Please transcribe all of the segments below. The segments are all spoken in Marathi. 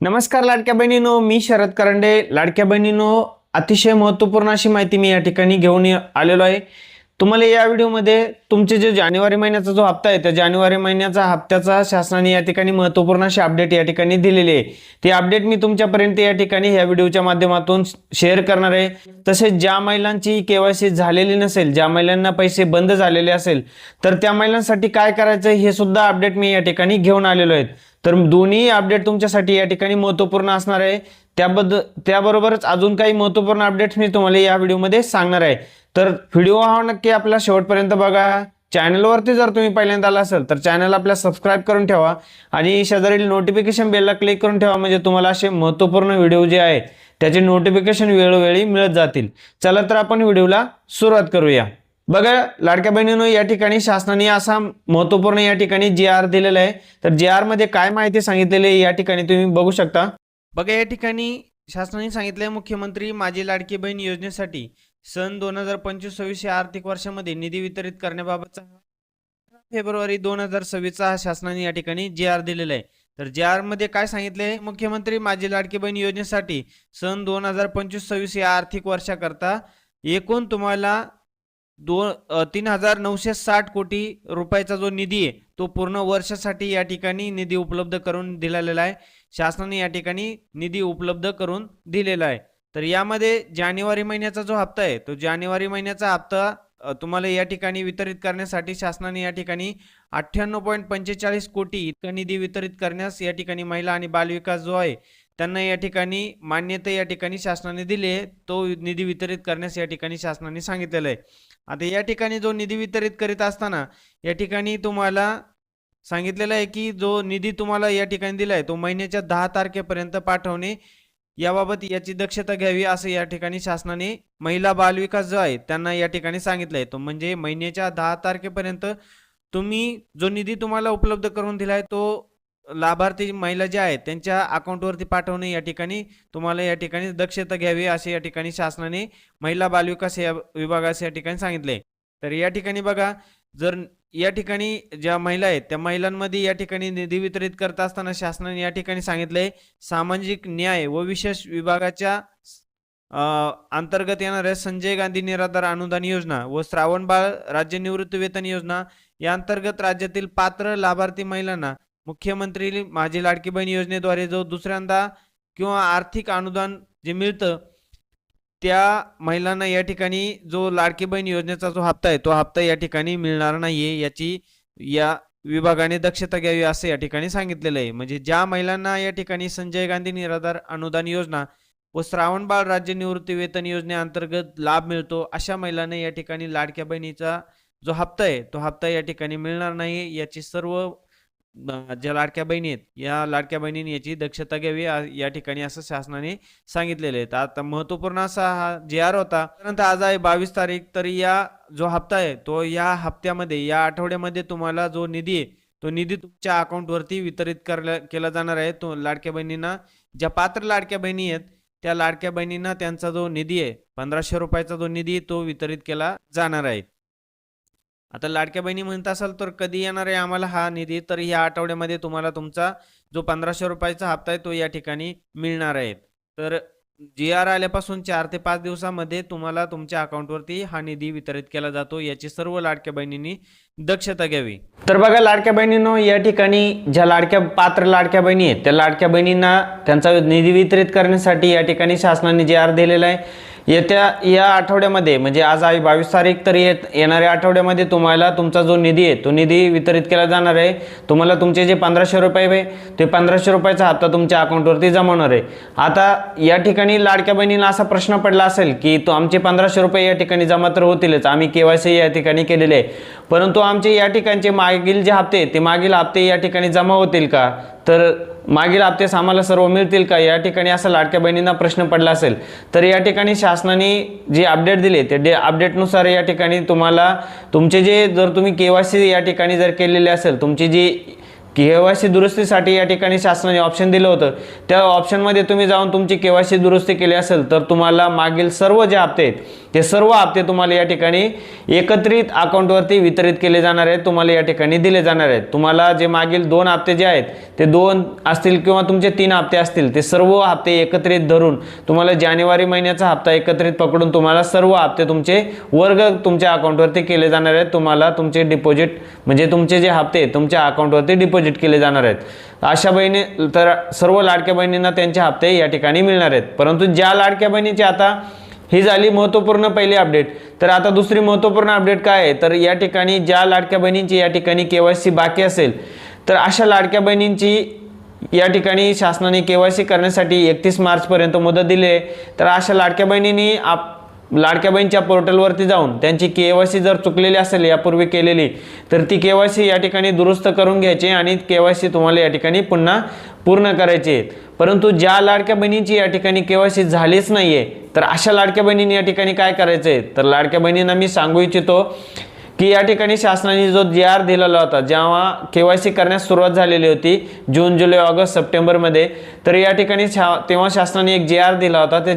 नमस्कार लाडक्या बहिणींनो, मी शरद करंडे. लाडक्या बहिणींनो, अतिशय महत्त्वपूर्ण अशी माहिती मी या ठिकाणी घेऊन आलेलो आहे. तुम्हाला या व्हिडिओमध्ये तुमचे जे जानेवारी महिन्याचा जो हप्ता आहे त्या जानेवारी महिन्याचा हप्त्याचा शासनाने या ठिकाणी महत्त्वपूर्ण अशी अपडेट या ठिकाणी दिलेली आहे. ती अपडेट मी तुमच्यापर्यंत या ठिकाणी या व्हिडिओच्या माध्यमातून शेअर करणार आहे. तसेच ज्या महिलांची केवायसी झालेली नसेल, ज्या महिलांना पैसे बंद झालेले असेल, तर त्या महिलांसाठी काय करायचं हे सुद्धा अपडेट मी या ठिकाणी घेऊन आलेलो आहे. तर दोन्ही अपडेट तुमच्यासाठी या ठिकाणी महत्त्वपूर्ण असणार आहे. त्याबरोबरच अजून काही महत्त्वपूर्ण अपडेट्स मी तुम्हाला या व्हिडिओमध्ये सांगणार आहे. तर व्हिडिओ हा नक्की आपला शेवटपर्यंत बघा. चॅनलवरती जर तुम्ही पहिल्यांदा आला असाल तर चॅनल आपल्या सबस्क्राईब करून ठेवा आणि शेजारील नोटिफिकेशन बेलला क्लिक करून ठेवा, म्हणजे तुम्हाला असे महत्त्वपूर्ण व्हिडिओ जे आहेत त्याचे नोटिफिकेशन वेळोवेळी मिळत जातील. चला तर आपण व्हिडिओला सुरुवात करूया. बघा लाडक्या बहिणींनो, या ठिकाणी शासनाने असा महत्त्वपूर्ण या ठिकाणी जी.आर दिलेला आहे. तर जी.आर मध्ये काय माहिती सांगितलेली आहे या ठिकाणी तुम्ही बघू शकता. बघा या ठिकाणी शासनाने सांगितले, मुख्यमंत्री माझी लाडकी बहीण योजनेसाठी सन 2025-26 या आर्थिक वर्षामध्ये निधी वितरित करण्याबाबतचा फेब्रुवारी 2026 शासनाने या ठिकाणी जी.आर दिलेला आहे. तर जी.आर मध्ये काय सांगितले, मुख्यमंत्री माझी लाडकी बहीण योजनेसाठी सन 2025-26 या आर्थिक वर्षाकरता एकूण तुम्हाला 3,960 कोटी रुपयाचा जो निधी आहे तो पूर्ण वर्षासाठी या ठिकाणी निधी उपलब्ध करून दिलेला आहे. शासनाने या ठिकाणी निधी उपलब्ध करून दिलेला आहे. तर यामध्ये जानेवारी महिन्याचा जो हप्ता आहे तो जानेवारी महिन्याचा हप्ता तुम्हाला या ठिकाणी वितरित करण्यासाठी शासनाने या ठिकाणी 98.45 कोटी इतका निधी वितरित करण्यास या ठिकाणी महिला आणि बालविकास जो आहे त्यांना या ठिकाणी मान्यता या ठिकाणी शासनाने दिली आहे. तो निधी वितरित करण्यास या ठिकाणी शासनाने सांगितलेलं आहे. आता या ठिकाणी जो निधी वितरित करीत असताना या ठिकाणी तुम्हाला सांगितलेलं आहे की जो निधी तुम्हाला या ठिकाणी दिला आहे तो महिन्याच्या 10 तारखेपर्यंत पाठवणे याबाबत याची दक्षता घ्यावी असं या ठिकाणी शासनाने महिला बालविकास जो आहे त्यांना या ठिकाणी सांगितलंय. तो म्हणजे महिन्याच्या 10 तारखेपर्यंत तुम्ही जो निधी तुम्हाला उपलब्ध करून दिलाय तो लाभार्थी महिला ज्या आहेत त्यांच्या अकाउंटवरती पाठवणे या ठिकाणी तुम्हाला या ठिकाणी दक्षता घ्यावी असे या ठिकाणी शासनाने महिला बालविकास या विभागास या ठिकाणी सांगितले. तर या ठिकाणी बघा, जर या ठिकाणी ज्या महिला आहेत त्या महिलांमध्ये या ठिकाणी निधी वितरित करत असताना शासनाने या ठिकाणी सांगितले, सामाजिक न्याय व विशेष विभागाच्या अंतर्गत येणाऱ्या संजय गांधी निराधार अनुदान योजना व श्रावणबाळ राज्य निवृत्ती वेतन योजना या अंतर्गत राज्यातील पात्र लाभार्थी महिलांना मुख्यमंत्री माझी लाडकी बहीण योजनेद्वारे जो दुसऱ्यांदा किंवा आर्थिक अनुदान जे मिळतं त्या महिलांना या ठिकाणी जो लाडकी बहीण योजनेचा जो हप्ता आहे तो हप्ता या ठिकाणी मिळणार नाहीये, याची या विभागाने दक्षता घ्यावी असं या ठिकाणी सांगितलेलं आहे. म्हणजे ज्या महिलांना या ठिकाणी संजय गांधी निराधार अनुदान योजना व श्रावणबाळ राज्य निवृत्ती वेतन योजनेअंतर्गत लाभ मिळतो अशा महिलांना या ठिकाणी लाडक्या बहिणीचा जो हप्ता आहे तो हप्ता या ठिकाणी मिळणार नाही. याची सर्व ज्या लाडक्या बहिणी आहेत या लाडक्या बहिणींनी याची दक्षता घ्यावी या ठिकाणी असं शासनाने सांगितलेलं आहे. आता महत्वपूर्ण असा हा जी.आर होता. त्यानंतर आज आहे 22 तारीख. तर या जो हप्ता आहे तो या हप्त्यामध्ये या आठवड्यामध्ये तुम्हाला जो निधी आहे तो निधी तुमच्या अकाउंटवरती वितरित केला जाणार आहे. तो लाडक्या बहिणींना, ज्या पात्र लाडक्या बहिणी आहेत त्या लाडक्या बहिणींना त्यांचा जो निधी आहे 1,500 रुपयाचा जो निधी तो वितरित केला जाणार आहे. आता लाडक्या बहिणी म्हणत असाल तर कधी येणार आहे आम्हाला हा निधी, तर या आठवड्यामध्ये तुम्हाला तुमचा जो 1,500 रुपयाचा हप्ता आहे तो या ठिकाणी मिळणार आहे. तर जी.आर आल्यापासून 4 ते 5 दिवसामध्ये तुम्हाला तुमच्या अकाउंटवरती हा निधी वितरित केला जातो. याची सर्व लाडक्या बहिणींनी दक्षता घ्यावी. तर बघा लाडक्या बहिणींनो, या ठिकाणी ज्या पात्र लाडक्या बहिणी आहेत त्या लाडक्या बहिणींना त्यांचा निधी वितरित करण्यासाठी या ठिकाणी शासनाने जी.आर दिलेला आहे. या आठवड्यामध्ये म्हणजे आज आहे 22 तारीख, तर येणाऱ्या आठवड्यामध्ये तुम्हाला तुमचा जो निधी आहे तो निधी वितरित केला जाणार आहे. तुम्हाला तुमचे जे 1,500 रुपये आहे ते 1,500 रुपयाचा हप्ता तुमच्या अकाउंटवरती जमा होणार आहे. आता या ठिकाणी लाडक्या बहिणींना असा प्रश्न पडला असेल की तो आमचे 1,500 रुपये या ठिकाणी जमा तर होतीलच, आम्ही केवायसी या ठिकाणी केलेले आहे, परंतु आमचे या ठिकाणचे मागील जे हप्ते ते मागील हप्ते या ठिकाणी जमा होतील का, तर मागील हप्ते आम्हाला सर्व मिळतील का, या ठिकाणी असं लाडक्या बहिणींना प्रश्न पडला असेल तर या ठिकाणी शासनाने जे अपडेट दिले ते अपडेटनुसार या ठिकाणी तुम्हाला तुमचे जे जर तुम्ही केवायसी या ठिकाणी जर केलेले असेल, तुमची जी KYC दुरुस्तीसाठी या ठिकाणी शासनाने ऑप्शन दिलं होतं, त्या ऑप्शनमध्ये तुम्ही जाऊन तुमची KYC दुरुस्ती केली असेल तर तुम्हाला मागील सर्व जे हप्ते आहेत ते सर्व हप्ते तुम्हाला या ठिकाणी एकत्रित अकाउंटवरती वितरित केले जाणार आहेत, तुम्हाला या ठिकाणी दिले जाणार आहेत। तुम्हाला जे मागील 2 हप्ते जे आहेत ते 2 असतील किंवा तुमचे 3 हप्ते असतील ते सर्व हप्ते एकत्रित धरून तुम्हाला जानेवारी महिन्याचा हप्ता एकत्रित पकडून तुम्हाला सर्व हप्ते तुमचे वर्ग तुमच्या अकाउंटवरती केले जाणार आहेत। तुम्हाला तुमचे डिपॉझिट म्हणजे तुमचे जे हप्ते तुमच्या अकाउंटवरती डिपॉझिट केले जाणार आहेत। अशा बहिणी तर सर्व लाडक्या बहिणींना त्यांचे हप्ते या ठिकाणी मिळणार आहेत। परंतु ज्या लाडक्या बहिणीची आता ही झाली महत्त्वपूर्ण पहिली अपडेट, तर आता दुसरी महत्त्वपूर्ण अपडेट काय आहे तर या ठिकाणी ज्या लाडक्या बहिणींची या ठिकाणी KYC बाकी असेल तर अशा लाडक्या बहिणींची या ठिकाणी शासनाने KYC करण्यासाठी 31 मार्चपर्यंत मुदत दिली आहे। तर अशा लाडक्या बहिणींनी लाडक्या बहिणीच्या पोर्टलवरती जाऊन त्यांची KYC जर चुकलेली असेल यापूर्वी केलेली तर ती KYC या ठिकाणी दुरुस्त करून घ्यायची आणि KYC तुम्हाला या ठिकाणी पुन्हा पूर्ण करायची आहे। परंतु ज्या लाडक्या बहिणींची या ठिकाणी KYC झालीच नाहीये तर अशा लाडक्या बहिणींनी या ठिकाणी काय करायचंय तर लाडक्या बहिणींना मी सांगू इच्छितो की या ठिकाणी शासनाने जो GR दिलेला होता जेव्हा KYC करण्यास सुरुवात झालेली होती जून, जुलै, ऑगस्ट, सप्टेंबरमध्ये, तर या ठिकाणी तेव्हा शासनाने एक GR दिला होता। त्या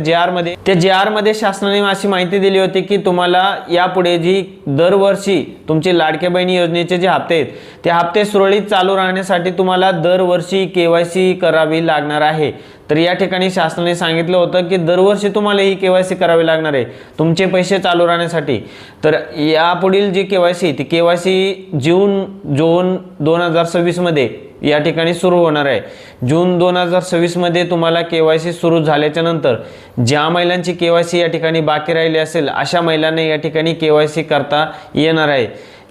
GR मध्ये शासनाने अशी माहिती दिली होती की तुम्हाला यापुढे जी दरवर्षी तुमचे लाडक्या बहिणी योजनेचे जे हप्ते आहेत ते हप्ते सुरळीत चालू राहण्यासाठी तुम्हाला दरवर्षी KYC करावी लागणार आहे। तर या ठिकाणी शासनाने सांगितलं होतं की दरवर्षी तुम्हाला ही KYC करावी लागणार आहे तुमचे पैसे चालू राहण्यासाठी। तर यापुढील जी KYC ती KYC जून 2026 मध्ये या ठिकाणी सुरू होणार आहे। जून 2026 मध्ये तुम्हाला KYC सुरू झाल्याच्या नंतर ज्या महिलांची KYC या ठिकाणी बाकी राहिली असेल अशा महिलांना या ठिकाणी KYC करता येणार आहे।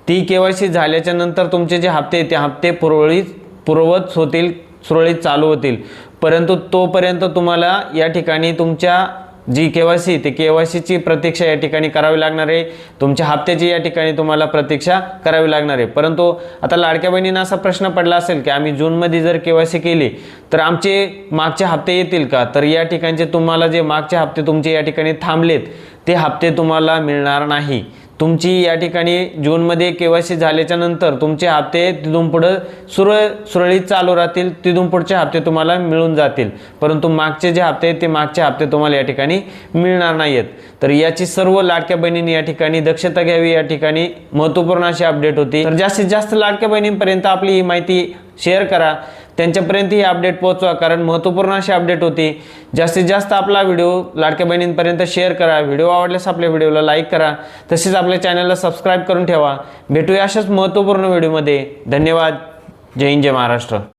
ती KYC झाल्याच्या नंतर तुमचे जे हप्ते ते हप्ते पूर्ववत होतील, सुरळीत चालू होतील। परंतु तोपर्यंत तुम्हाला या ठिकाणी तुमच्या जी KYC ते KYC ची प्रतीक्षा या ठिकाणी करावी लागणार आहे, तुमच्या हप्त्याची या ठिकाणी तुम्हाला प्रतीक्षा करावी लागणार आहे। परंतु आता लाडक्या बहिणींना असा प्रश्न पडला असेल की आम्ही जूनमध्ये जर KYC केली तर आमचे मागचे हप्ते येतील का, तर या ठिकाणचे तुम्हाला जे मागचे हप्ते तुमचे या ठिकाणी थांबलेत ते हप्ते तुम्हाला मिळणार नाही। तुमची या ठिकाणी जूनमध्ये KYC झाल्याच्या नंतर तुमचे हप्ते तिथून पुढे सुरळीत चालू राहतील, तिथून पुढचे हप्ते तुम्हाला मिळून जातील। परंतु मागचे जे हप्ते ते मागचे हप्ते तुम्हाला या ठिकाणी मिळणार नाहीत। तर याची सर्व लाडक्या बहिणींनी या ठिकाणी दक्षता घ्यावी, या ठिकाणी महत्त्वपूर्ण अशी अपडेट होती। तर जास्तीत जास्त लाडक्या बहिणींपर्यंत आपली ही माहिती शेअर करा, त्यांच्यापर्यंत ही अपडेट पोहोचवा, कारण महत्त्वपूर्ण अशी अपडेट होती। जास्तीत जास्त आपला व्हिडिओ लाडक्या बहिणींपर्यंत शेअर करा। व्हिडिओ आवडल्यास आपल्या व्हिडिओला लाईक करा, तसेच आपल्या चॅनलला सबस्क्राईब करून ठेवा। भेटूया अशाच महत्त्वपूर्ण व्हिडिओमध्ये। धन्यवाद। जय हिंद, जय महाराष्ट्र।